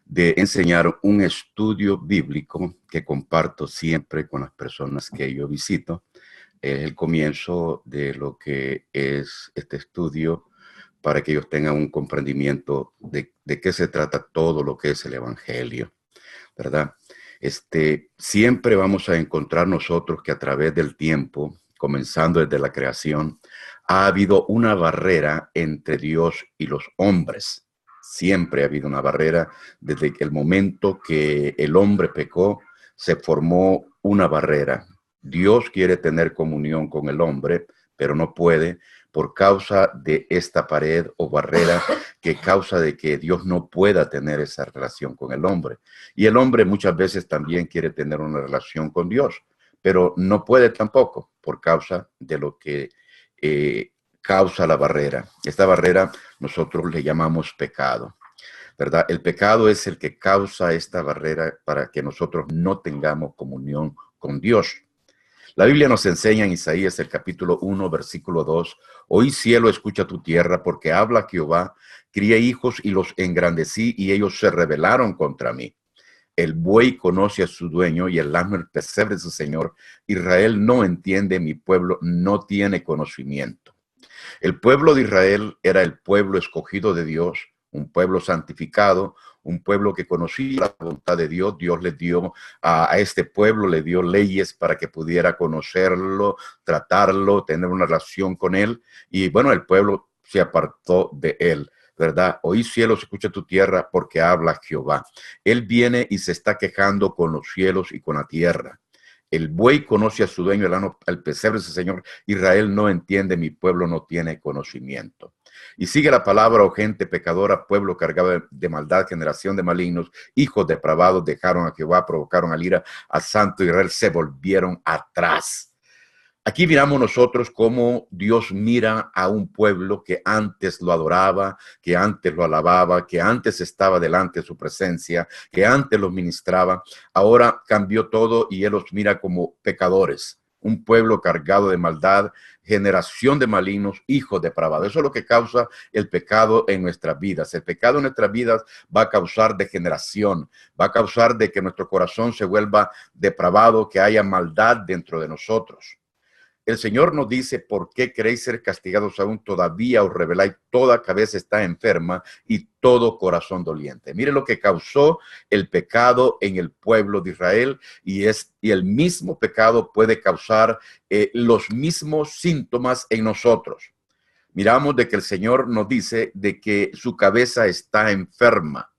de enseñar un estudio bíblico que comparto siempre con las personas que yo visito. Es el comienzo de lo que es este estudio para que ellos tengan un comprendimiento de qué se trata todo lo que es el Evangelio, ¿verdad? Siempre vamos a encontrar nosotros que a través del tiempo, comenzando desde la creación, ha habido una barrera entre Dios y los hombres. Siempre ha habido una barrera. Desde el momento que el hombre pecó, se formó una barrera. Dios quiere tener comunión con el hombre, pero no puede por causa de esta pared o barrera que causa de que Dios no pueda tener esa relación con el hombre. Y el hombre muchas veces también quiere tener una relación con Dios, pero no puede tampoco por causa de lo que causa la barrera. Esta barrera nosotros le llamamos pecado, ¿verdad? El pecado es el que causa esta barrera para que nosotros no tengamos comunión con Dios. La Biblia nos enseña en Isaías el capítulo 1, versículo 2, «Oí cielo, escucha tu tierra, porque habla Jehová, crié hijos y los engrandecí, y ellos se rebelaron contra mí. El buey conoce a su dueño, y el asno el pesebre de su señor. Israel no entiende, mi pueblo no tiene conocimiento». El pueblo de Israel era el pueblo escogido de Dios, un pueblo santificado, un pueblo que conocía la voluntad de Dios. Dios le dio a este pueblo, le dio leyes para que pudiera conocerlo, tratarlo, tener una relación con él. Y bueno, el pueblo se apartó de él, ¿verdad? Oí cielos, escucha tu tierra, porque habla Jehová. Él viene y se está quejando con los cielos y con la tierra. El buey conoce a su dueño, el asno al pesebre de su señor. Israel no entiende, mi pueblo no tiene conocimiento. Y sigue la palabra, oh gente pecadora, pueblo cargado de maldad, generación de malignos, hijos depravados, dejaron a Jehová, provocaron al ira al santo Israel, se volvieron atrás. Aquí miramos nosotros cómo Dios mira a un pueblo que antes lo adoraba, que antes lo alababa, que antes estaba delante de su presencia, que antes los ministraba. Ahora cambió todo y Él los mira como pecadores. Un pueblo cargado de maldad, generación de malignos, hijos depravados. Eso es lo que causa el pecado en nuestras vidas. El pecado en nuestras vidas va a causar degeneración, va a causar de que nuestro corazón se vuelva depravado, que haya maldad dentro de nosotros. El Señor nos dice, ¿por qué queréis ser castigados aún? Todavía os rebeláis, toda cabeza está enferma y todo corazón doliente. Mire lo que causó el pecado en el pueblo de Israel, y el mismo pecado puede causar los mismos síntomas en nosotros. Miramos de que el Señor nos dice de que su cabeza está enferma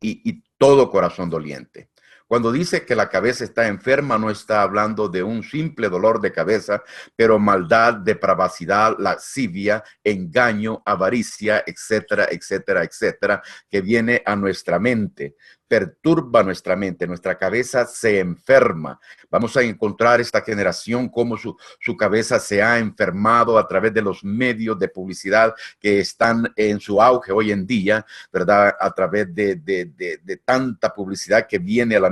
y todo corazón doliente. Cuando dice que la cabeza está enferma, no está hablando de un simple dolor de cabeza, pero maldad, depravacidad, lascivia, engaño, avaricia, etcétera, etcétera, etcétera, que viene a nuestra mente, perturba nuestra mente, nuestra cabeza se enferma. Vamos a encontrar esta generación como su cabeza se ha enfermado a través de los medios de publicidad que están en su auge hoy en día, ¿verdad? A través de tanta publicidad que viene a la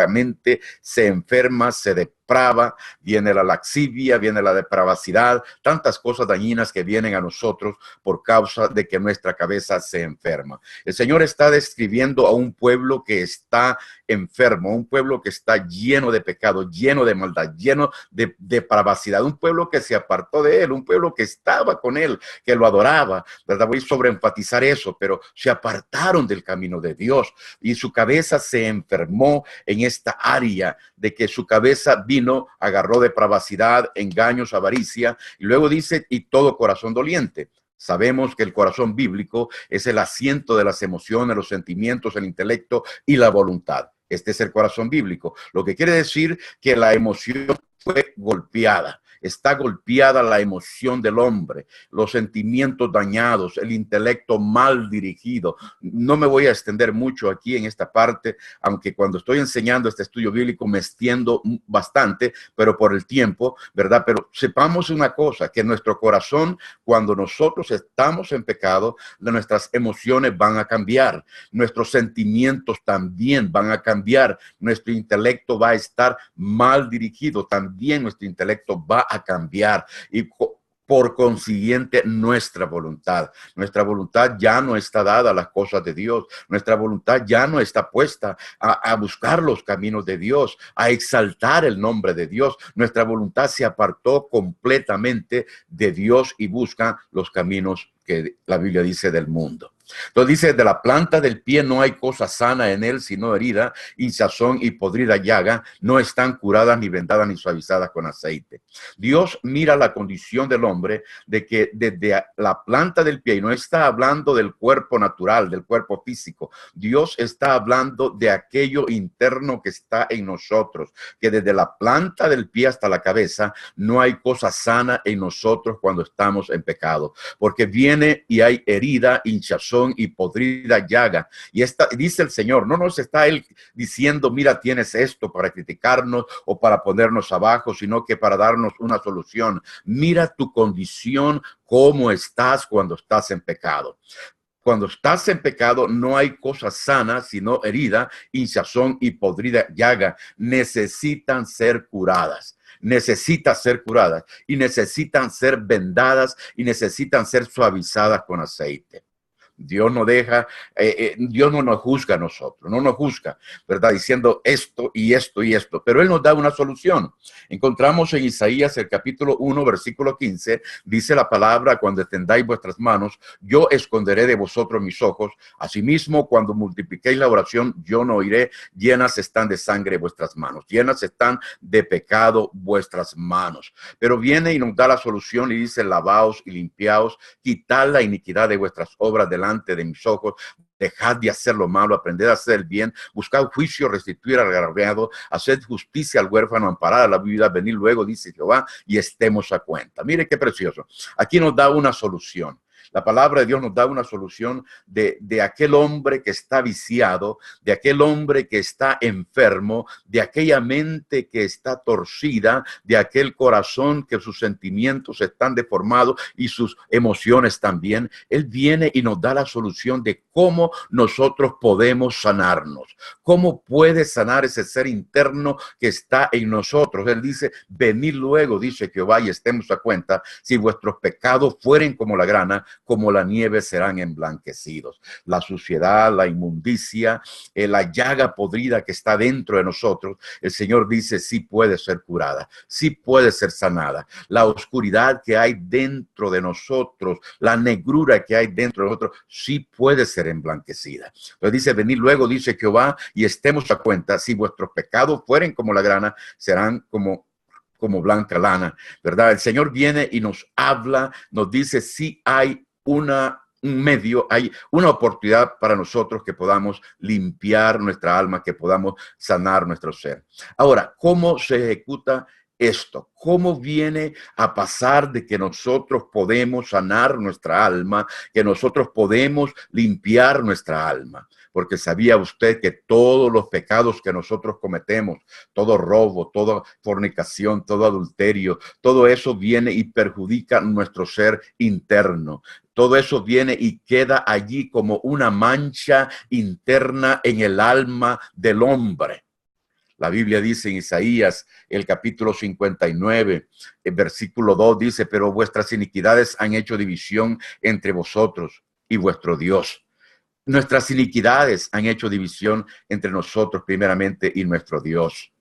mente se enferma, se deprava, viene la laxivia, viene la depravacidad, tantas cosas dañinas que vienen a nosotros por causa de que nuestra cabeza se enferma. El Señor está describiendo a un pueblo que está enfermo, un pueblo que está lleno de pecado, lleno de maldad, lleno de depravacidad, un pueblo que se apartó de Él, un pueblo que estaba con Él, que lo adoraba, ¿verdad? Voy a sobreenfatizar eso, pero se apartaron del camino de Dios y su cabeza se enfermó en esta área de que su cabeza vino, agarró depravacidad, engaños, avaricia, y luego dice, y todo corazón doliente. Sabemos que el corazón bíblico es el asiento de las emociones, los sentimientos, el intelecto y la voluntad. Este es el corazón bíblico, lo que quiere decir que la emoción fue golpeada. Está golpeada la emoción del hombre, los sentimientos dañados, el intelecto mal dirigido. No me voy a extender mucho aquí en esta parte, aunque cuando estoy enseñando este estudio bíblico me extiendo bastante, pero por el tiempo, ¿verdad? Pero sepamos una cosa, que nuestro corazón, cuando nosotros estamos en pecado, nuestras emociones van a cambiar, nuestros sentimientos también van a cambiar, nuestro intelecto va a estar mal dirigido, también nuestro intelecto va a cambiar. Y Por consiguiente, nuestra voluntad. Nuestra voluntad ya no está dada a las cosas de Dios. Nuestra voluntad ya no está puesta a buscar los caminos de Dios, a exaltar el nombre de Dios. Nuestra voluntad se apartó completamente de Dios y busca los caminos que la Biblia dice del mundo. Entonces dice, de la planta del pie no hay cosa sana en él, sino herida, hinchazón y podrida llaga, no están curadas ni vendadas ni suavizadas con aceite. Dios mira la condición del hombre de que desde la planta del pie, y no está hablando del cuerpo natural, del cuerpo físico, Dios está hablando de aquello interno que está en nosotros, que desde la planta del pie hasta la cabeza no hay cosa sana en nosotros cuando estamos en pecado, porque viene y hay herida, hinchazón y podrida llaga. Y esta, dice el Señor, no nos está Él diciendo, mira, tienes esto para criticarnos o para ponernos abajo, sino que para darnos una solución. Mira tu condición, cómo estás cuando estás en pecado. Cuando estás en pecado no hay cosa sana, sino herida, hinchazón y podrida llaga. Necesitan ser curadas. Necesitan ser curadas y necesitan ser vendadas y necesitan ser suavizadas con aceite. Dios no deja, Dios no nos juzga a nosotros, no nos juzga, ¿verdad? Diciendo esto y esto y esto, pero Él nos da una solución. Encontramos en Isaías el capítulo 1, versículo 15, dice la palabra, cuando extendáis vuestras manos, yo esconderé de vosotros mis ojos, asimismo cuando multipliquéis la oración, yo no oiré, llenas están de sangre vuestras manos, llenas están de pecado vuestras manos. Pero viene y nos da la solución y dice, lavaos y limpiaos, quitad la iniquidad de vuestras obras delante de mis ojos, dejad de hacer lo malo, aprended a hacer el bien, buscad juicio, restituir al agraviado, haced justicia al huérfano, amparad a la viuda, venid luego, dice Jehová, y estemos a cuenta. Mire qué precioso. Aquí nos da una solución. La palabra de Dios nos da una solución de aquel hombre que está viciado, de aquel hombre que está enfermo, de aquella mente que está torcida, de aquel corazón que sus sentimientos están deformados y sus emociones también. Él viene y nos da la solución de cómo nosotros podemos sanarnos. ¿Cómo puede sanar ese ser interno que está en nosotros? Él dice, venid luego, dice Jehová, y estemos a cuenta, si vuestros pecados fueren como la grana, como la nieve serán emblanquecidos. La suciedad, la inmundicia, la llaga podrida que está dentro de nosotros, el Señor dice, sí puede ser curada, sí puede ser sanada. La oscuridad que hay dentro de nosotros, la negrura que hay dentro de nosotros, sí puede ser emblanquecida. Pero dice, venid luego, dice Jehová, y estemos a cuenta, si vuestros pecados fueren como la grana, serán como blanca lana, ¿verdad? El Señor viene y nos habla, nos dice, si hay un medio, hay una oportunidad para nosotros que podamos limpiar nuestra alma, que podamos sanar nuestro ser. Ahora, ¿cómo se ejecuta esto? ¿Cómo viene a pasar de que nosotros podemos sanar nuestra alma, que nosotros podemos limpiar nuestra alma? Porque sabía usted que todos los pecados que nosotros cometemos, todo robo, toda fornicación, todo adulterio, todo eso viene y perjudica nuestro ser interno. Todo eso viene y queda allí como una mancha interna en el alma del hombre. La Biblia dice en Isaías, el capítulo 59, el versículo 2 dice, pero vuestras iniquidades han hecho división entre vosotros y vuestro Dios. Nuestras iniquidades han hecho división entre nosotros primeramente y nuestro Dios.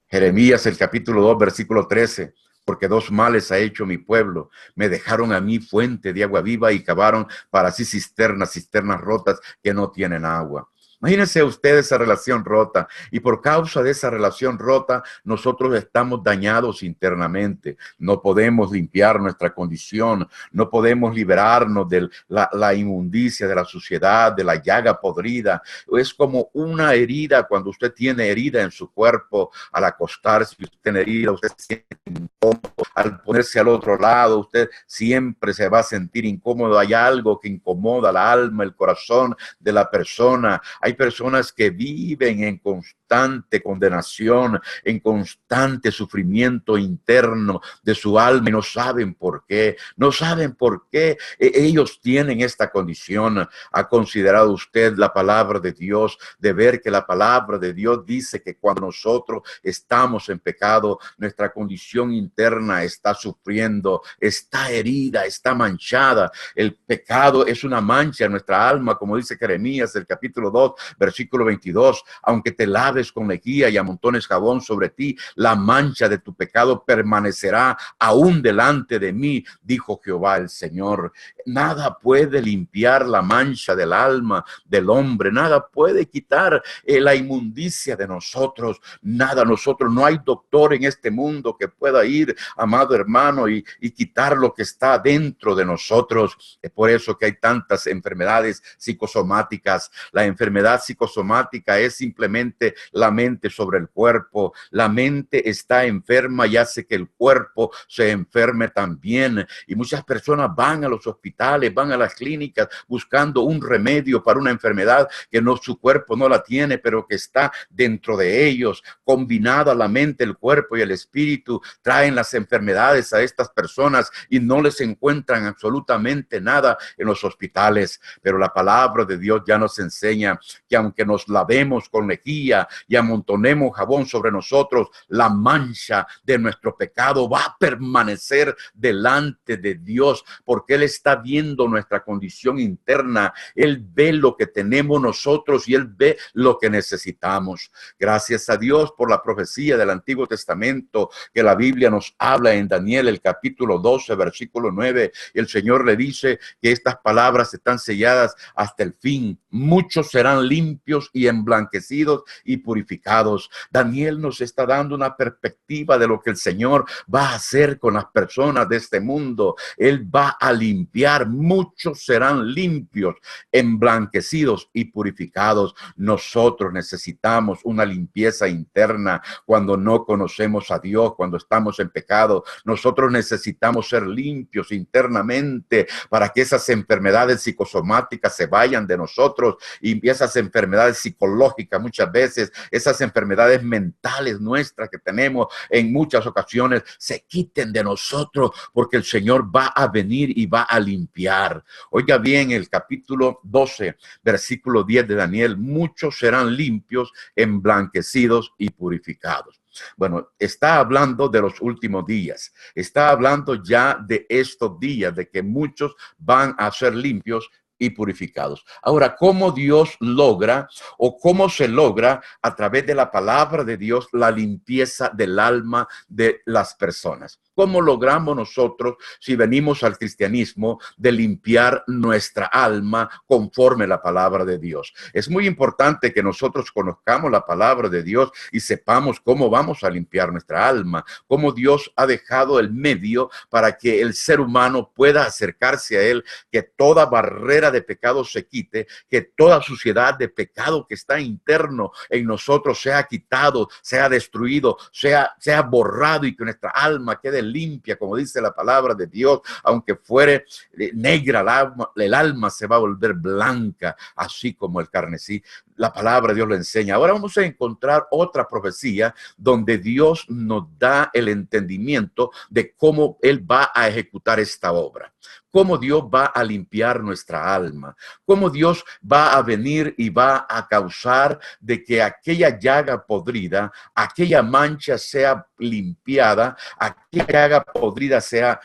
Jeremías, el capítulo 2, versículo 13. Porque dos males ha hecho mi pueblo. Me dejaron a mí fuente de agua viva y cavaron para sí cisternas rotas que no tienen agua. Imagínense ustedes esa relación rota y por causa de esa relación rota nosotros estamos dañados internamente. No podemos limpiar nuestra condición, no podemos liberarnos de la inmundicia, de la suciedad, de la llaga podrida. Es como una herida cuando usted tiene herida en su cuerpo al acostarse, usted tiene herida, usted se siente incómodo. Al ponerse al otro lado, usted siempre se va a sentir incómodo. Hay algo que incomoda la alma, el corazón de la persona. Hay Hay personas que viven en constante condenación, en constante sufrimiento interno de su alma y no saben por qué. No saben por qué ellos tienen esta condición. ¿Ha considerado usted la palabra de Dios, de ver que la palabra de Dios dice que cuando nosotros estamos en pecado, nuestra condición interna está sufriendo, está herida, está manchada? El pecado es una mancha en nuestra alma, como dice Jeremías, el capítulo 2, versículo 22. Aunque te laves con lejía y amontones jabón sobre ti, la mancha de tu pecado permanecerá aún delante de mí, dijo Jehová el Señor. Nada puede limpiar la mancha del alma del hombre, nada puede quitar la inmundicia de nosotros, nada. Nosotros, no hay doctor en este mundo que pueda ir, amado hermano, y quitar lo que está dentro de nosotros. Es por eso que hay tantas enfermedades psicosomáticas. La enfermedad psicosomática es simplemente la mente sobre el cuerpo. La mente está enferma y hace que el cuerpo se enferme también. Y muchas personas van a los hospitales, van a las clínicas buscando un remedio para una enfermedad que no, su cuerpo no la tiene, pero que está dentro de ellos. Combinada la mente, el cuerpo y el espíritu, traen las enfermedades a estas personas y no les encuentran absolutamente nada en los hospitales. Pero la palabra de Dios ya nos enseña que aunque nos lavemos con lejía y amontonemos jabón sobre nosotros, la mancha de nuestro pecado va a permanecer delante de Dios, porque Él está viendo nuestra condición interna. Él ve lo que tenemos nosotros y Él ve lo que necesitamos. Gracias a Dios por la profecía del Antiguo Testamento que la Biblia nos habla en Daniel, el capítulo 12, versículo 9. El Señor le dice que estas palabras están selladas hasta el fin. Muchos serán limpios y emblanquecidos y purificados. Daniel nos está dando una perspectiva de lo que el Señor va a hacer con las personas de este mundo. Él va a limpiar. Muchos serán limpios, emblanquecidos y purificados. Nosotros necesitamos una limpieza interna cuando no conocemos a Dios, cuando estamos en pecado. Nosotros necesitamos ser limpios internamente para que esas enfermedades psicosomáticas se vayan de nosotros, y esas enfermedades psicológicas, muchas veces esas enfermedades mentales nuestras que tenemos en muchas ocasiones, se quiten de nosotros, porque el Señor va a venir y va a limpiar. Oiga bien, el capítulo 12, versículo 10 de Daniel: muchos serán limpios, emblanquecidos y purificados. Bueno, está hablando de los últimos días, está hablando ya de estos días, de que muchos van a ser limpios y purificados. Ahora, ¿cómo Dios logra, o cómo se logra a través de la palabra de Dios, la limpieza del alma de las personas? ¿Cómo logramos nosotros, si venimos al cristianismo, de limpiar nuestra alma conforme a la palabra de Dios? Es muy importante que nosotros conozcamos la palabra de Dios y sepamos cómo vamos a limpiar nuestra alma, cómo Dios ha dejado el medio para que el ser humano pueda acercarse a Él, que toda barrera de pecado se quite, que toda suciedad de pecado que está interno en nosotros sea quitado, sea destruido, sea borrado, y que nuestra alma quede limpia, como dice la palabra de Dios. Aunque fuere negra el alma se va a volver blanca, así como el carmesí. La palabra de Dios lo enseña. Ahora vamos a encontrar otra profecía donde Dios nos da el entendimiento de cómo Él va a ejecutar esta obra, cómo Dios va a limpiar nuestra alma, cómo Dios va a venir y va a causar de que aquella llaga podrida, aquella mancha sea limpiada, aquella llaga podrida sea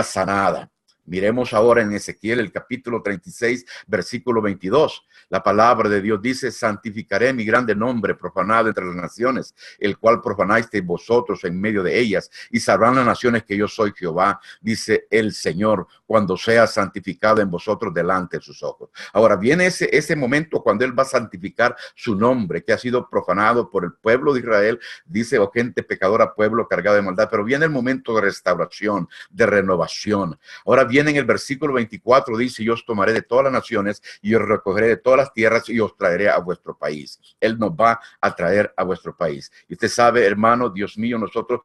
sanada. Miremos ahora en Ezequiel, el capítulo 36, versículo 22. La palabra de Dios dice: santificaré mi grande nombre profanado entre las naciones, el cual profanasteis vosotros en medio de ellas, y sabrán las naciones que yo soy Jehová, dice el Señor, cuando sea santificado en vosotros delante de sus ojos. Ahora viene ese momento cuando Él va a santificar su nombre, que ha sido profanado por el pueblo de Israel. Dice: oh gente pecadora, pueblo cargado de maldad. Pero viene el momento de restauración, de renovación. Ahora viene en el versículo 24, dice: yo os tomaré de todas las naciones y os recogeré de todas las tierras y os traeré a vuestro país. Él nos va a traer a vuestro país. Y usted sabe, hermano, Dios mío, nosotros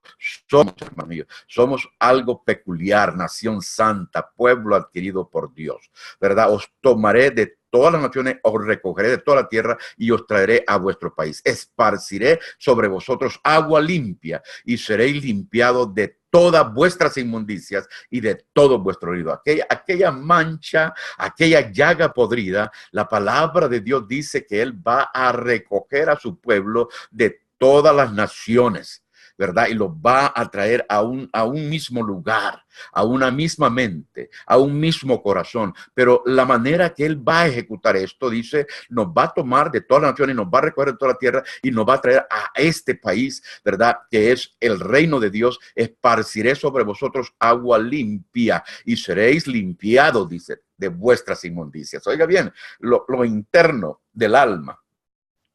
somos, hermano mío, somos algo peculiar, nación santa, pueblo adquirido por Dios, ¿verdad? Os tomaré de todas las naciones, os recogeré de toda la tierra y os traeré a vuestro país. Esparciré sobre vosotros agua limpia y seréis limpiados de todas vuestras inmundicias y de todo vuestro herido. Aquella mancha, aquella llaga podrida, la palabra de Dios dice que Él va a recoger a su pueblo de todas las naciones, ¿verdad? Y los va a traer a un mismo lugar, a una misma mente, a un mismo corazón. Pero la manera que Él va a ejecutar esto, dice, nos va a tomar de todas las naciones, nos va a recoger de toda la tierra y nos va a traer a este país, ¿verdad? Que es el reino de Dios. Esparciré sobre vosotros agua limpia y seréis limpiados, dice, de vuestras inmundicias. Oiga bien, lo interno del alma,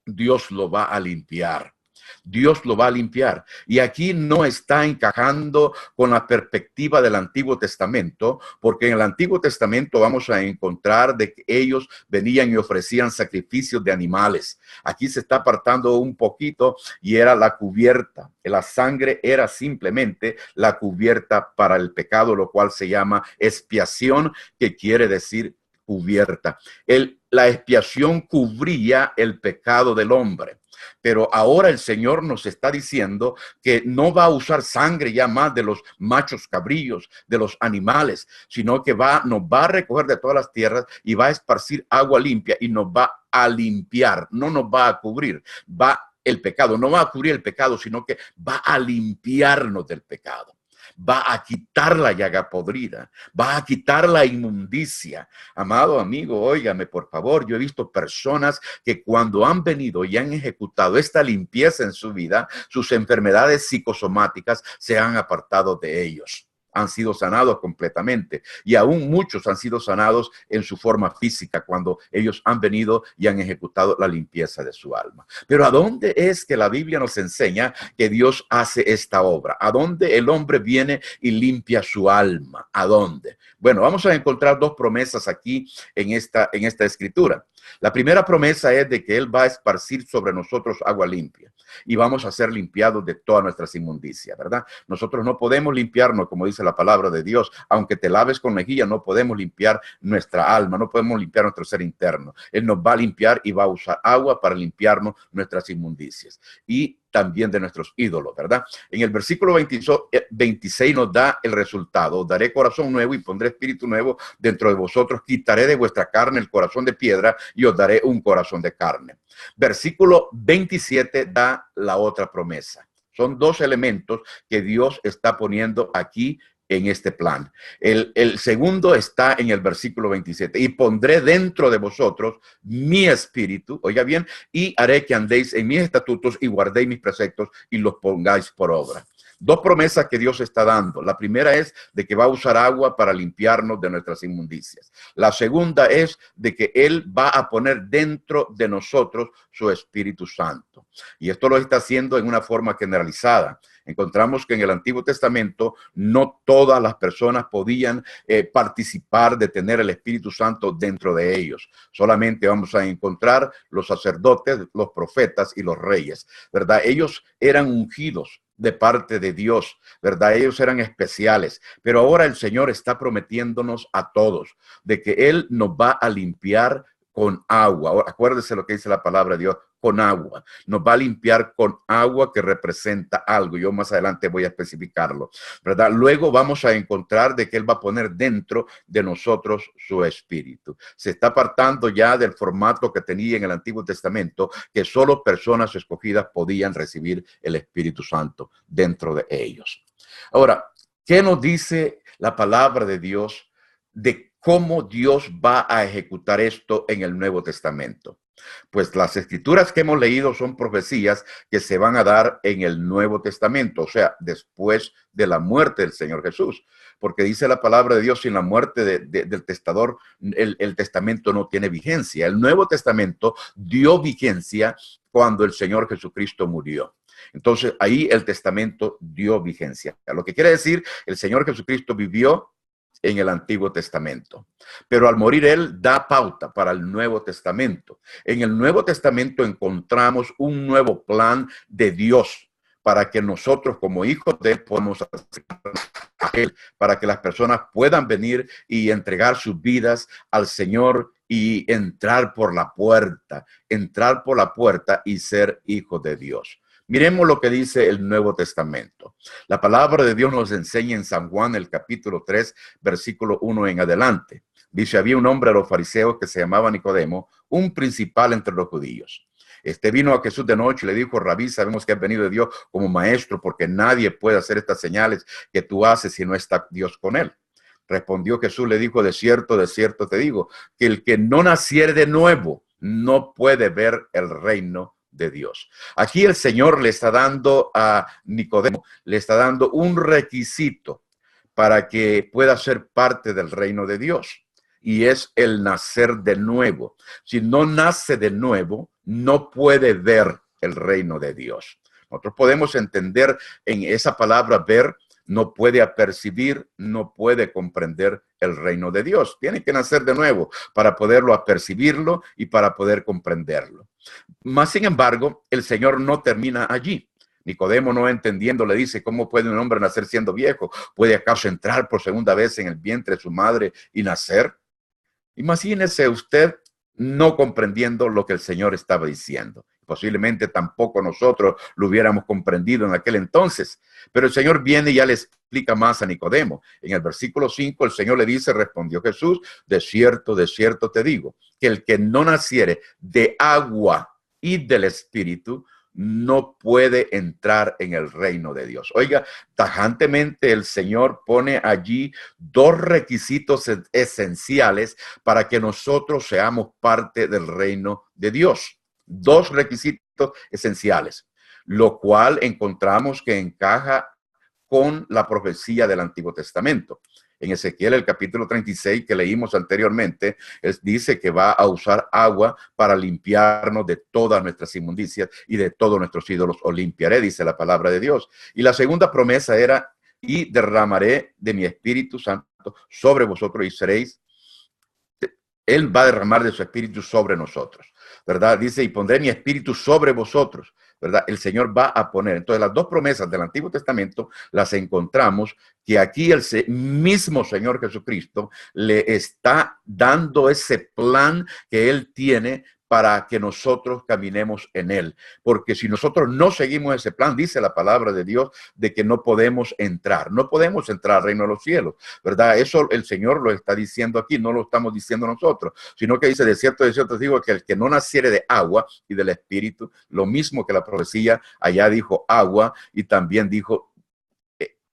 Dios lo va a limpiar. Dios lo va a limpiar. Y aquí no está encajando con la perspectiva del Antiguo Testamento, porque en el Antiguo Testamento vamos a encontrar de que ellos venían y ofrecían sacrificios de animales. Aquí se está apartando un poquito y era la cubierta. La sangre era simplemente la cubierta para el pecado, lo cual se llama expiación, que quiere decir cubierta. La expiación cubría el pecado del hombre. Pero ahora el Señor nos está diciendo que no va a usar sangre ya más de los machos cabrillos, de los animales, sino que nos va a recoger de todas las tierras y va a esparcir agua limpia y nos va a limpiar, no nos va a cubrir, el pecado, no va a cubrir el pecado, sino que va a limpiarnos del pecado. Va a quitar la llaga podrida, va a quitar la inmundicia. Amado amigo, óigame por favor, yo he visto personas que cuando han venido y han ejecutado esta limpieza en su vida, sus enfermedades psicosomáticas se han apartado de ellos. Han sido sanados completamente y aún muchos han sido sanados en su forma física cuando ellos han venido y han ejecutado la limpieza de su alma. Pero ¿a dónde es que la Biblia nos enseña que Dios hace esta obra? ¿A dónde el hombre viene y limpia su alma? ¿A dónde? Bueno, vamos a encontrar dos promesas aquí en esta escritura. La primera promesa es de que Él va a esparcir sobre nosotros agua limpia y vamos a ser limpiados de todas nuestras inmundicias, ¿verdad? Nosotros no podemos limpiarnos, como dice la palabra de Dios, aunque te laves con mejilla, no podemos limpiar nuestra alma, no podemos limpiar nuestro ser interno. Él nos va a limpiar y va a usar agua para limpiarnos nuestras inmundicias y también de nuestros ídolos, ¿verdad? En el versículo 26 nos da el resultado: daré corazón nuevo y pondré espíritu nuevo dentro de vosotros, quitaré de vuestra carne el corazón de piedra y os daré un corazón de carne. Versículo 27 da la otra promesa. Son dos elementos que Dios está poniendo aquí en este plan. El segundo está en el versículo 27. Y pondré dentro de vosotros mi espíritu, oiga bien, y haré que andéis en mis estatutos y guardéis mis preceptos y los pongáis por obra. Dos promesas que Dios está dando. La primera es de que va a usar agua para limpiarnos de nuestras inmundicias. La segunda es de que Él va a poner dentro de nosotros su Espíritu Santo. Y esto lo está haciendo en una forma generalizada. Encontramos que en el Antiguo Testamento no todas las personas podían participar de tener el Espíritu Santo dentro de ellos. Solamente vamos a encontrar los sacerdotes, los profetas y los reyes, ¿verdad? Ellos eran ungidos de parte de Dios, ¿verdad? Ellos eran especiales, pero ahora el Señor está prometiéndonos a todos de que Él nos va a limpiar con agua. Ahora, acuérdese lo que dice la palabra de Dios, con agua. Nos va a limpiar con agua que representa algo. Yo más adelante voy a especificarlo, ¿verdad? Luego vamos a encontrar de que Él va a poner dentro de nosotros su espíritu. Se está apartando ya del formato que tenía en el Antiguo Testamento, que solo personas escogidas podían recibir el Espíritu Santo dentro de ellos. Ahora, ¿qué nos dice la palabra de Dios de cómo Dios va a ejecutar esto en el Nuevo Testamento? Pues las escrituras que hemos leído son profecías que se van a dar en el Nuevo Testamento, o sea, después de la muerte del Señor Jesús. Porque dice la palabra de Dios, sin la muerte del testador, el testamento no tiene vigencia. El Nuevo Testamento dio vigencia cuando el Señor Jesucristo murió. Entonces, ahí el testamento dio vigencia. Lo que quiere decir, el Señor Jesucristo vivió en el Antiguo Testamento, pero al morir Él da pauta para el Nuevo Testamento. En el Nuevo Testamento encontramos un nuevo plan de Dios para que nosotros como hijos de él podamos acercarnos a él, para que las personas puedan venir y entregar sus vidas al Señor y entrar por la puerta y ser hijos de Dios. Miremos lo que dice el Nuevo Testamento. La palabra de Dios nos enseña en San Juan, el capítulo 3, versículo 1 en adelante. Dice, había un hombre de los fariseos que se llamaba Nicodemo, un principal entre los judíos. Este vino a Jesús de noche y le dijo, Rabí, sabemos que has venido de Dios como maestro, porque nadie puede hacer estas señales que tú haces si no está Dios con él. Respondió Jesús, le dijo, de cierto te digo, que el que no naciere de nuevo no puede ver el reino de Dios. Aquí el Señor le está dando a Nicodemo, le está dando un requisito para que pueda ser parte del reino de Dios. Y es el nacer de nuevo. Si no nace de nuevo, no puede ver el reino de Dios. Nosotros podemos entender en esa palabra ver, no puede apercibir, no puede comprender el reino de Dios. Tiene que nacer de nuevo para poderlo apercibirlo y para poder comprenderlo. Más sin embargo, el Señor no termina allí. Nicodemo, no entendiendo, le dice, ¿cómo puede un hombre nacer siendo viejo? ¿Puede acaso entrar por segunda vez en el vientre de su madre y nacer? Imagínese usted no comprendiendo lo que el Señor estaba diciendo. Posiblemente tampoco nosotros lo hubiéramos comprendido en aquel entonces. Pero el Señor viene y ya le explica más a Nicodemo. En el versículo 5 el Señor le dice, respondió Jesús, de cierto te digo, que el que no naciere de agua y del Espíritu no puede entrar en el reino de Dios. Oiga, tajantemente el Señor pone allí dos requisitos esenciales para que nosotros seamos parte del reino de Dios. Dos requisitos esenciales, lo cual encontramos que encaja con la profecía del Antiguo Testamento. En Ezequiel, el capítulo 36 que leímos anteriormente, dice que va a usar agua para limpiarnos de todas nuestras inmundicias y de todos nuestros ídolos. Os limpiaré, dice la palabra de Dios. Y la segunda promesa era, y derramaré de mi Espíritu Santo sobre vosotros y seréis. Él va a derramar de su Espíritu sobre nosotros, ¿verdad? Dice, y pondré mi Espíritu sobre vosotros, ¿verdad? El Señor va a poner. Entonces, las dos promesas del Antiguo Testamento las encontramos que aquí el mismo Señor Jesucristo le está dando ese plan que Él tiene para que nosotros caminemos en Él. Porque si nosotros no seguimos ese plan, dice la palabra de Dios, de que no podemos entrar. No podemos entrar al reino de los cielos, ¿verdad? Eso el Señor lo está diciendo aquí, no lo estamos diciendo nosotros, sino que dice, de cierto digo, que el que no naciere de agua y del Espíritu, lo mismo que la profecía, allá dijo agua y también dijo,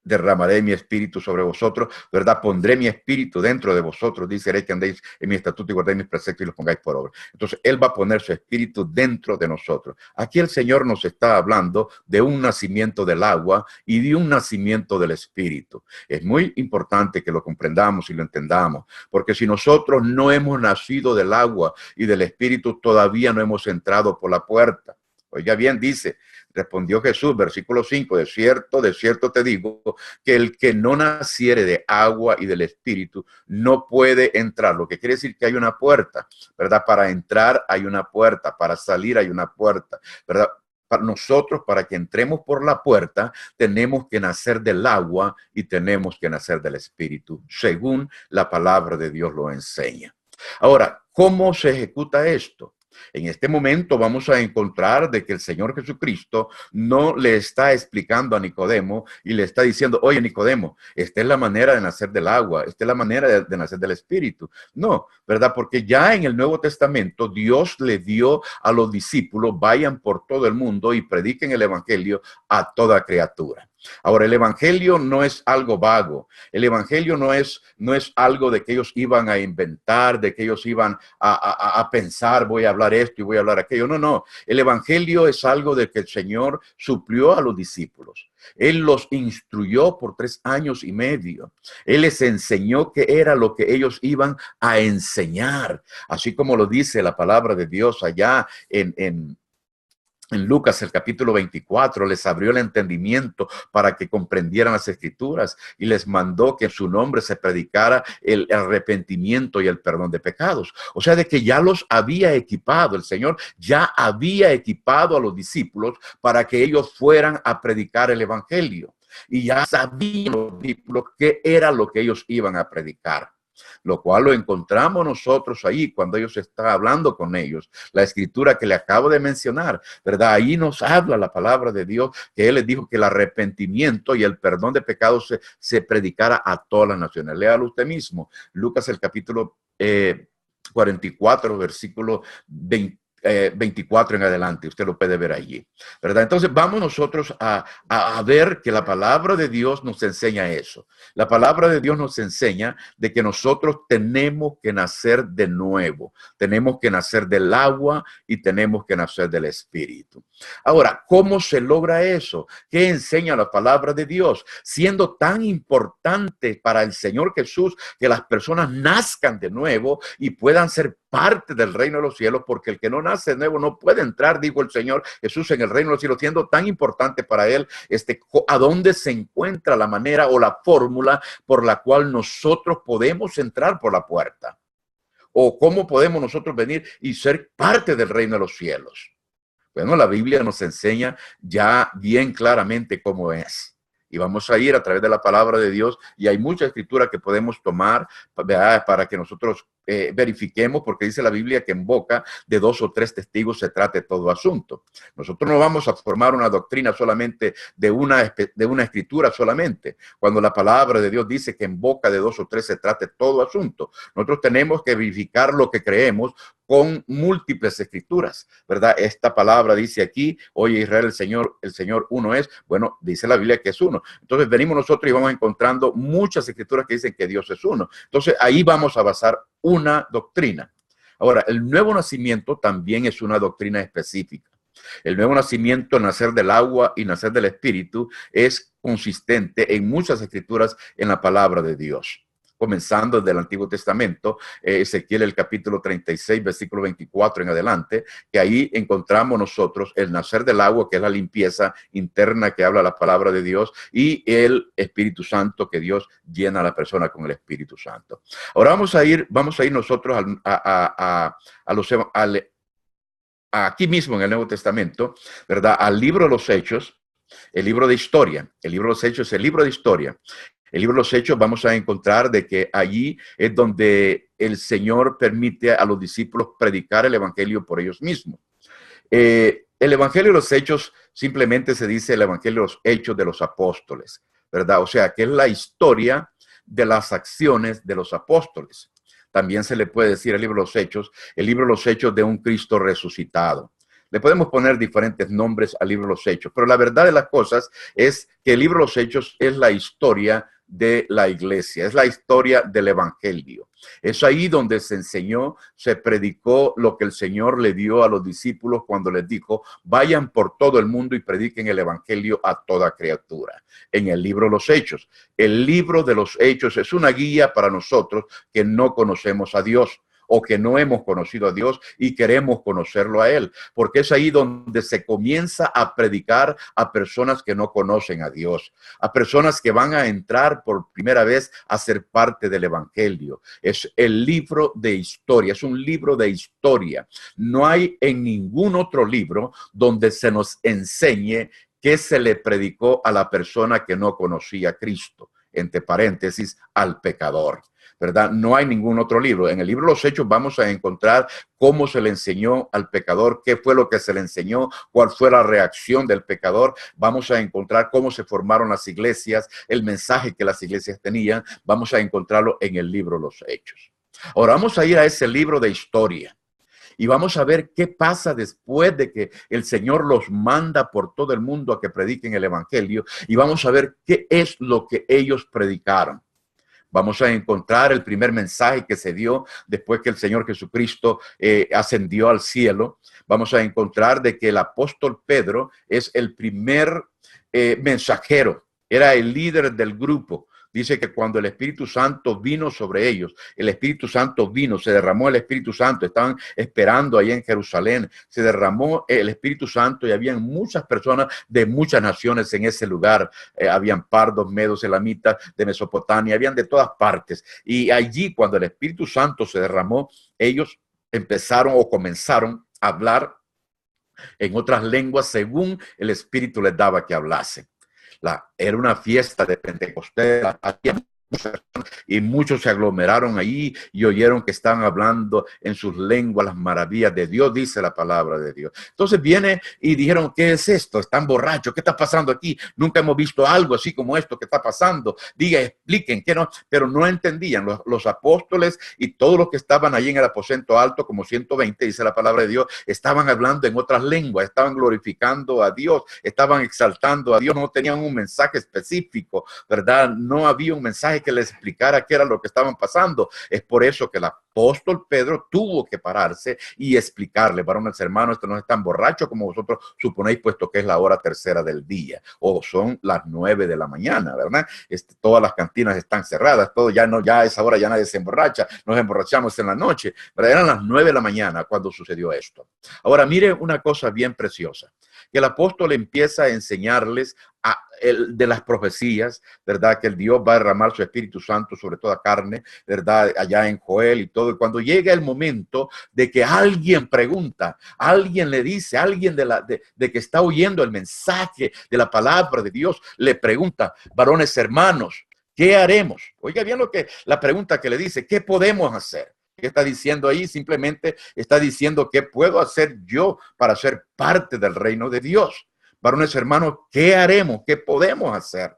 derramaré mi espíritu sobre vosotros, ¿verdad? Pondré mi espíritu dentro de vosotros, dice, haré que andéis en mi estatuto y guardéis mis preceptos y los pongáis por obra. Entonces, Él va a poner su espíritu dentro de nosotros. Aquí el Señor nos está hablando de un nacimiento del agua y de un nacimiento del espíritu. Es muy importante que lo comprendamos y lo entendamos, porque si nosotros no hemos nacido del agua y del espíritu, todavía no hemos entrado por la puerta. Oiga bien, dice, respondió Jesús, versículo 5, de cierto te digo, que el que no naciere de agua y del Espíritu no puede entrar. Lo que quiere decir que hay una puerta, ¿verdad? Para entrar hay una puerta, para salir hay una puerta, ¿verdad? Para nosotros, para que entremos por la puerta, tenemos que nacer del agua y tenemos que nacer del Espíritu, según la palabra de Dios lo enseña. Ahora, ¿cómo se ejecuta esto? En este momento vamos a encontrar de que el Señor Jesucristo no le está explicando a Nicodemo y le está diciendo, oye Nicodemo, esta es la manera de nacer del agua, esta es la manera de nacer del Espíritu. No, ¿verdad? Porque ya en el Nuevo Testamento Dios le dio a los discípulos, vayan por todo el mundo y prediquen el Evangelio a toda criatura. Ahora, el Evangelio no es algo vago. El Evangelio no es algo de que ellos iban a inventar, de que ellos iban a pensar, voy a hablar esto y voy a hablar aquello. No, no. El Evangelio es algo de que el Señor suplió a los discípulos. Él los instruyó por 3 años y medio. Él les enseñó qué era lo que ellos iban a enseñar. Así como lo dice la palabra de Dios allá en En Lucas, el capítulo 24, les abrió el entendimiento para que comprendieran las escrituras y les mandó que en su nombre se predicara el arrepentimiento y el perdón de pecados. O sea, de que ya los había equipado, el Señor ya había equipado a los discípulos para que ellos fueran a predicar el evangelio. Y ya sabían los discípulos qué era lo que ellos iban a predicar. Lo cual lo encontramos nosotros ahí cuando ellos están hablando con ellos. La escritura que le acabo de mencionar, ¿verdad? Ahí nos habla la palabra de Dios, que Él les dijo que el arrepentimiento y el perdón de pecados se predicara a todas las naciones. Léalo usted mismo. Lucas, el capítulo 44, versículo 24 en adelante, usted lo puede ver allí, ¿verdad? Entonces vamos nosotros a ver que la palabra de Dios nos enseña eso. La palabra de Dios nos enseña de que nosotros tenemos que nacer de nuevo, tenemos que nacer del agua y tenemos que nacer del Espíritu. Ahora, ¿cómo se logra eso? ¿Qué enseña la palabra de Dios? Siendo tan importante para el Señor Jesús que las personas nazcan de nuevo y puedan ser parte del reino de los cielos, porque el que no nace de nuevo no puede entrar, dijo el Señor Jesús, en el reino de los cielos, siendo tan importante para él, a dónde se encuentra la manera o la fórmula por la cual nosotros podemos entrar por la puerta, o cómo podemos nosotros venir y ser parte del reino de los cielos. Bueno, la Biblia nos enseña ya bien claramente cómo es. Y vamos a ir a través de la palabra de Dios, y hay mucha escritura que podemos tomar, ¿verdad?, para que nosotros verifiquemos, porque dice la Biblia que en boca de 2 o 3 testigos se trate todo asunto. Nosotros no vamos a formar una doctrina solamente de una escritura solamente. Cuando la palabra de Dios dice que en boca de 2 o 3 se trate todo asunto, nosotros tenemos que verificar lo que creemos con múltiples escrituras, ¿verdad? Esta palabra dice aquí, oye Israel, el Señor uno es. Bueno, dice la Biblia que es uno. Entonces venimos nosotros y vamos encontrando muchas escrituras que dicen que Dios es uno. Entonces ahí vamos a basar una doctrina. Ahora, el nuevo nacimiento también es una doctrina específica. El nuevo nacimiento, nacer del agua y nacer del Espíritu, es consistente en muchas escrituras en la palabra de Dios. Comenzando desde el Antiguo Testamento, Ezequiel el capítulo 36, versículo 24 en adelante, que ahí encontramos nosotros el nacer del agua, que es la limpieza interna que habla la palabra de Dios, y el Espíritu Santo, que Dios llena a la persona con el Espíritu Santo. Ahora vamos a ir nosotros aquí mismo en el Nuevo Testamento, ¿verdad?, al libro de los Hechos, el libro de historia. El libro de los Hechos es el libro de historia. El libro de los Hechos vamos a encontrar de que allí es donde el Señor permite a los discípulos predicar el evangelio por ellos mismos. El evangelio de los Hechos simplemente se dice el evangelio de los Hechos de los apóstoles, ¿verdad? O sea, que es la historia de las acciones de los apóstoles. También se le puede decir el libro de los Hechos de un Cristo resucitado. Le podemos poner diferentes nombres al libro de los Hechos, pero la verdad de las cosas es que el libro de los Hechos es la historia de la iglesia, es la historia del evangelio. Es ahí donde se enseñó, se predicó lo que el Señor le dio a los discípulos cuando les dijo, vayan por todo el mundo y prediquen el evangelio a toda criatura. En el libro de los Hechos. El libro de los Hechos es una guía para nosotros que no conocemos a Dios, o que no hemos conocido a Dios y queremos conocerlo a Él, porque es ahí donde se comienza a predicar a personas que no conocen a Dios, a personas que van a entrar por primera vez a ser parte del evangelio. Es el libro de historia, es un libro de historia. No hay en ningún otro libro donde se nos enseñe qué se le predicó a la persona que no conocía a Cristo, entre paréntesis, al pecador, ¿verdad? No hay ningún otro libro. En el libro de los Hechos vamos a encontrar cómo se le enseñó al pecador, qué fue lo que se le enseñó, cuál fue la reacción del pecador. Vamos a encontrar cómo se formaron las iglesias, el mensaje que las iglesias tenían. Vamos a encontrarlo en el libro de los Hechos. Ahora vamos a ir a ese libro de historia. Y vamos a ver qué pasa después de que el Señor los manda por todo el mundo a que prediquen el evangelio. Y vamos a ver qué es lo que ellos predicaron. Vamos a encontrar el primer mensaje que se dio después que el Señor Jesucristo ascendió al cielo. Vamos a encontrar de que el apóstol Pedro es el primer mensajero. Era el líder del grupo Dice que cuando el Espíritu Santo vino sobre ellos, el Espíritu Santo vino, se derramó el Espíritu Santo, estaban esperando ahí en Jerusalén, se derramó el Espíritu Santo y habían muchas personas de muchas naciones en ese lugar. Habían pardos, medos, elamitas, de Mesopotamia, habían de todas partes. Y allí cuando el Espíritu Santo se derramó, ellos empezaron o comenzaron a hablar en otras lenguas según el Espíritu les daba que hablase. Era una fiesta de Pentecostés, y muchos se aglomeraron ahí y oyeron que estaban hablando en sus lenguas las maravillas de Dios, dice la palabra de Dios. Entonces viene y dijeron, ¿qué es esto? Están borrachos, ¿qué está pasando aquí? Nunca hemos visto algo así como esto que está pasando. Diga, expliquen, ¿qué no? Pero no entendían. Los apóstoles y todos los que estaban allí en el aposento alto, como 120, dice la palabra de Dios, estaban hablando en otras lenguas, estaban glorificando a Dios, estaban exaltando a Dios, no tenían un mensaje específico, ¿verdad? No había un mensaje que les explicara qué era lo que estaban pasando. Es por eso que el apóstol Pedro tuvo que pararse y explicarle, varones hermanos, esto no es tan borracho como vosotros suponéis, puesto que es la hora tercera del día, o son las 9 de la mañana, ¿verdad? Todas las cantinas están cerradas, todo ya a esa hora ya nadie se emborracha, nos emborrachamos en la noche, ¿verdad? Eran las 9 de la mañana cuando sucedió esto. Ahora, mire una cosa bien preciosa, que el apóstol empieza a enseñarles de las profecías, ¿verdad? Que el Dios va a derramar su Espíritu Santo sobre toda carne, ¿verdad? Allá en Joel y todo. Y cuando llega el momento de que alguien pregunta, alguien le dice, alguien de que está oyendo el mensaje de la palabra de Dios, le pregunta, varones hermanos, ¿qué haremos? Oiga bien la pregunta que le dice, ¿qué podemos hacer? ¿Qué está diciendo ahí? Simplemente está diciendo, ¿qué puedo hacer yo para ser parte del reino de Dios? Varones hermanos, ¿qué haremos? ¿Qué podemos hacer?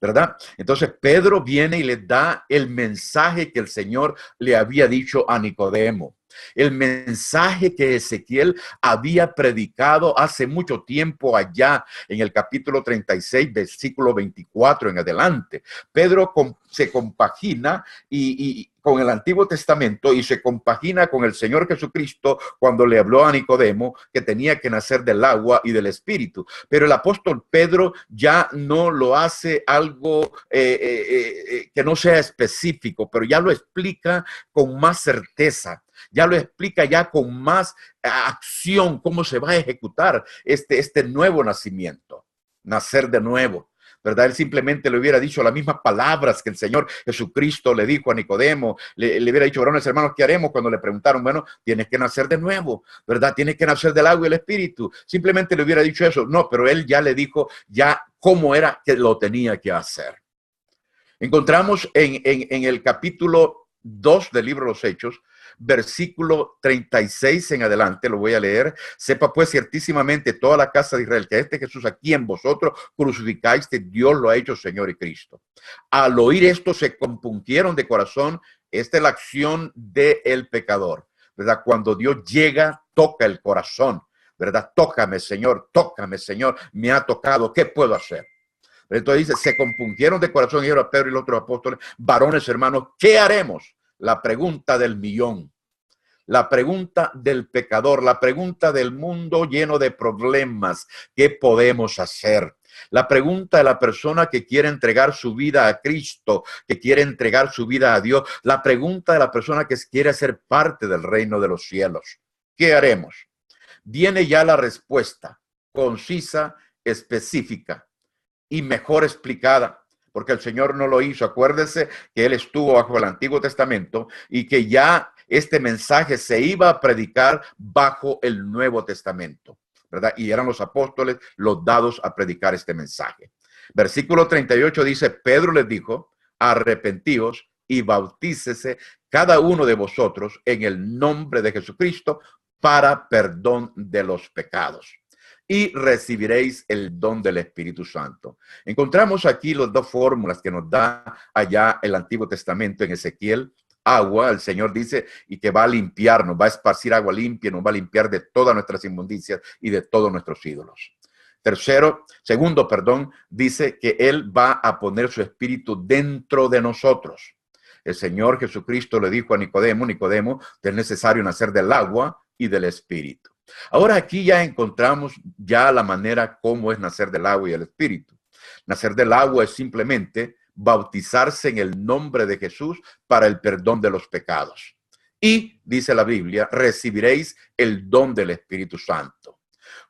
¿Verdad? Entonces Pedro viene y le da el mensaje que el Señor le había dicho a Nicodemo. El mensaje que Ezequiel había predicado hace mucho tiempo allá en el capítulo 36, versículo 24 en adelante. Pedro se compagina y con el Antiguo Testamento y se compagina con el Señor Jesucristo cuando le habló a Nicodemo que tenía que nacer del agua y del Espíritu. Pero el apóstol Pedro ya no lo hace algo que no sea específico, pero ya lo explica con más certeza. Ya lo explica ya con más acción cómo se va a ejecutar este nuevo nacimiento, nacer de nuevo, ¿verdad? Él simplemente le hubiera dicho las mismas palabras que el Señor Jesucristo le dijo a Nicodemo, le hubiera dicho, varones hermanos, ¿qué haremos? Cuando le preguntaron, bueno, tienes que nacer de nuevo, ¿verdad? Tienes que nacer del agua y el Espíritu. Simplemente le hubiera dicho eso. No, pero él ya le dijo ya cómo era que lo tenía que hacer. Encontramos en el capítulo 2 del libro de los Hechos, versículo 36 en adelante, lo voy a leer. Sepa pues ciertísimamente toda la casa de Israel que este Jesús a quien vosotros crucificáis, Dios lo ha hecho Señor y Cristo. Al oír esto se compungieron de corazón. Esta es la acción del pecador, ¿verdad? Cuando Dios llega, toca el corazón, ¿verdad? Tócame, Señor, me ha tocado, ¿qué puedo hacer? Entonces dice, se compungieron de corazón y dijeron a Pedro y los otros apóstoles, varones hermanos, ¿qué haremos? La pregunta del millón, la pregunta del pecador, la pregunta del mundo lleno de problemas. ¿Qué podemos hacer? La pregunta de la persona que quiere entregar su vida a Cristo, que quiere entregar su vida a Dios. La pregunta de la persona que quiere ser parte del reino de los cielos. ¿Qué haremos? Viene ya la respuesta concisa, específica y mejor explicada, porque el Señor no lo hizo. Acuérdense que Él estuvo bajo el Antiguo Testamento y que ya este mensaje se iba a predicar bajo el Nuevo Testamento, ¿verdad? Y eran los apóstoles los dados a predicar este mensaje. Versículo 38 dice, Pedro les dijo, arrepentíos y bautícese cada uno de vosotros en el nombre de Jesucristo para perdón de los pecados. Y recibiréis el don del Espíritu Santo. Encontramos aquí las dos fórmulas que nos da allá el Antiguo Testamento en Ezequiel. Agua, el Señor dice, y que va a limpiarnos, va a esparcir agua limpia, nos va a limpiar de todas nuestras inmundicias y de todos nuestros ídolos. Segundo, dice que Él va a poner su Espíritu dentro de nosotros. El Señor Jesucristo le dijo a Nicodemo, Nicodemo, que es necesario nacer del agua y del Espíritu. Ahora aquí ya encontramos ya la manera cómo es nacer del agua y del Espíritu. Nacer del agua es simplemente bautizarse en el nombre de Jesús para el perdón de los pecados. Y, dice la Biblia, recibiréis el don del Espíritu Santo.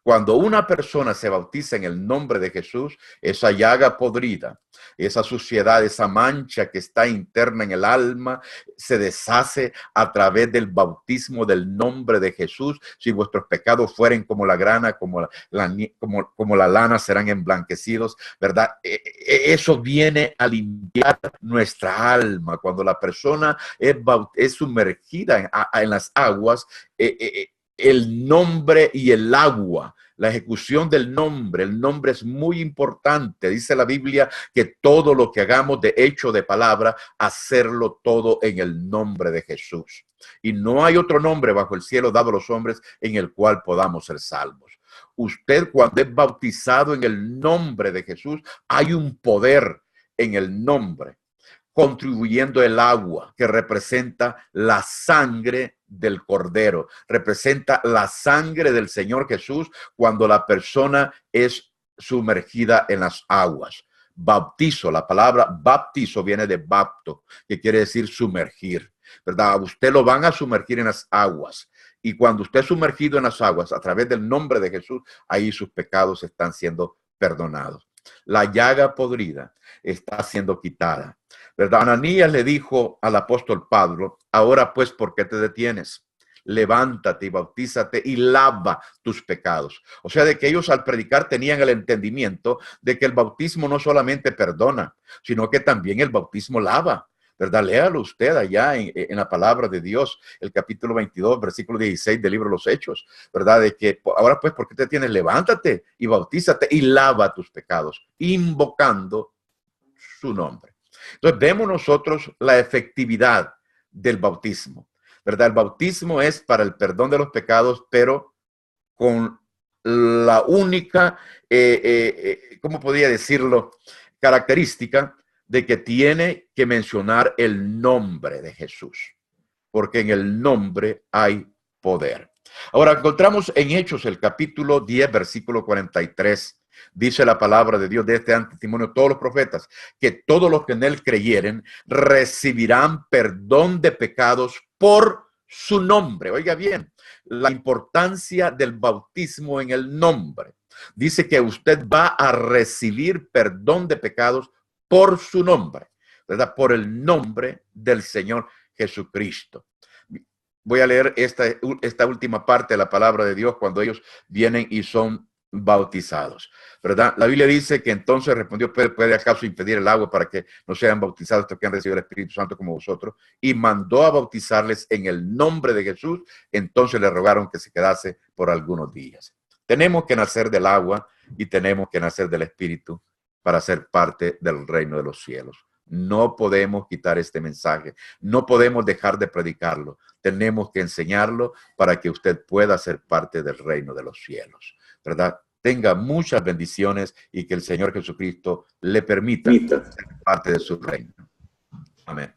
Cuando una persona se bautiza en el nombre de Jesús, esa llaga podrida, esa suciedad, esa mancha que está interna en el alma, se deshace a través del bautismo del nombre de Jesús. Si vuestros pecados fueren como la grana, como la lana, serán emblanquecidos, ¿verdad? Eso viene a limpiar nuestra alma. Cuando la persona es sumergida en las aguas, el nombre y el agua, la ejecución del nombre, el nombre es muy importante. Dice la Biblia que todo lo que hagamos de hecho, de palabra, hacerlo todo en el nombre de Jesús. Y no hay otro nombre bajo el cielo dado a los hombres en el cual podamos ser salvos. Usted, cuando es bautizado en el nombre de Jesús, hay un poder en el nombre, contribuyendo el agua que representa la sangre del Cordero, representa la sangre del Señor Jesús cuando la persona es sumergida en las aguas. Bautizo, la palabra bautizo viene de bapto, que quiere decir sumergir, ¿verdad? Usted lo van a sumergir en las aguas. Y cuando usted es sumergido en las aguas, a través del nombre de Jesús, ahí sus pecados están siendo perdonados. La llaga podrida está siendo quitada, ¿verdad? Ananías le dijo al apóstol Pablo: ahora pues, ¿por qué te detienes? Levántate y bautízate y lava tus pecados. O sea, de que ellos al predicar tenían el entendimiento de que el bautismo no solamente perdona, sino que también el bautismo lava, ¿verdad? Léalo usted allá en la palabra de Dios, el capítulo 22, versículo 16 del libro de los Hechos, ¿verdad? De que ahora pues, ¿por qué te tienes? Levántate y bautízate y lava tus pecados, invocando su nombre. Entonces vemos nosotros la efectividad del bautismo, ¿verdad? El bautismo es para el perdón de los pecados, pero con la única, ¿cómo podría decirlo? Característica de que tiene que mencionar el nombre de Jesús, porque en el nombre hay poder. Ahora encontramos en Hechos el capítulo 10, versículo 43. Dice la palabra de Dios, de este dan testimonio todos los profetas, que todos los que en él creyeren recibirán perdón de pecados por su nombre. Oiga bien, la importancia del bautismo en el nombre. Dice que usted va a recibir perdón de pecados por su nombre, ¿verdad? Por el nombre del Señor Jesucristo. Voy a leer esta última parte de la palabra de Dios cuando ellos vienen y son bautizados, ¿verdad? La Biblia dice que entonces respondió: ¿puede acaso impedir el agua para que no sean bautizados estos que han recibido el Espíritu Santo como vosotros? Y mandó a bautizarles en el nombre de Jesús. Entonces le rogaron que se quedase por algunos días. Tenemos que nacer del agua y tenemos que nacer del Espíritu para ser parte del reino de los cielos. No podemos quitar este mensaje, no podemos dejar de predicarlo. Tenemos que enseñarlo para que usted pueda ser parte del reino de los cielos, ¿verdad? Tenga muchas bendiciones y que el Señor Jesucristo le permita ser parte de su reino. Amén.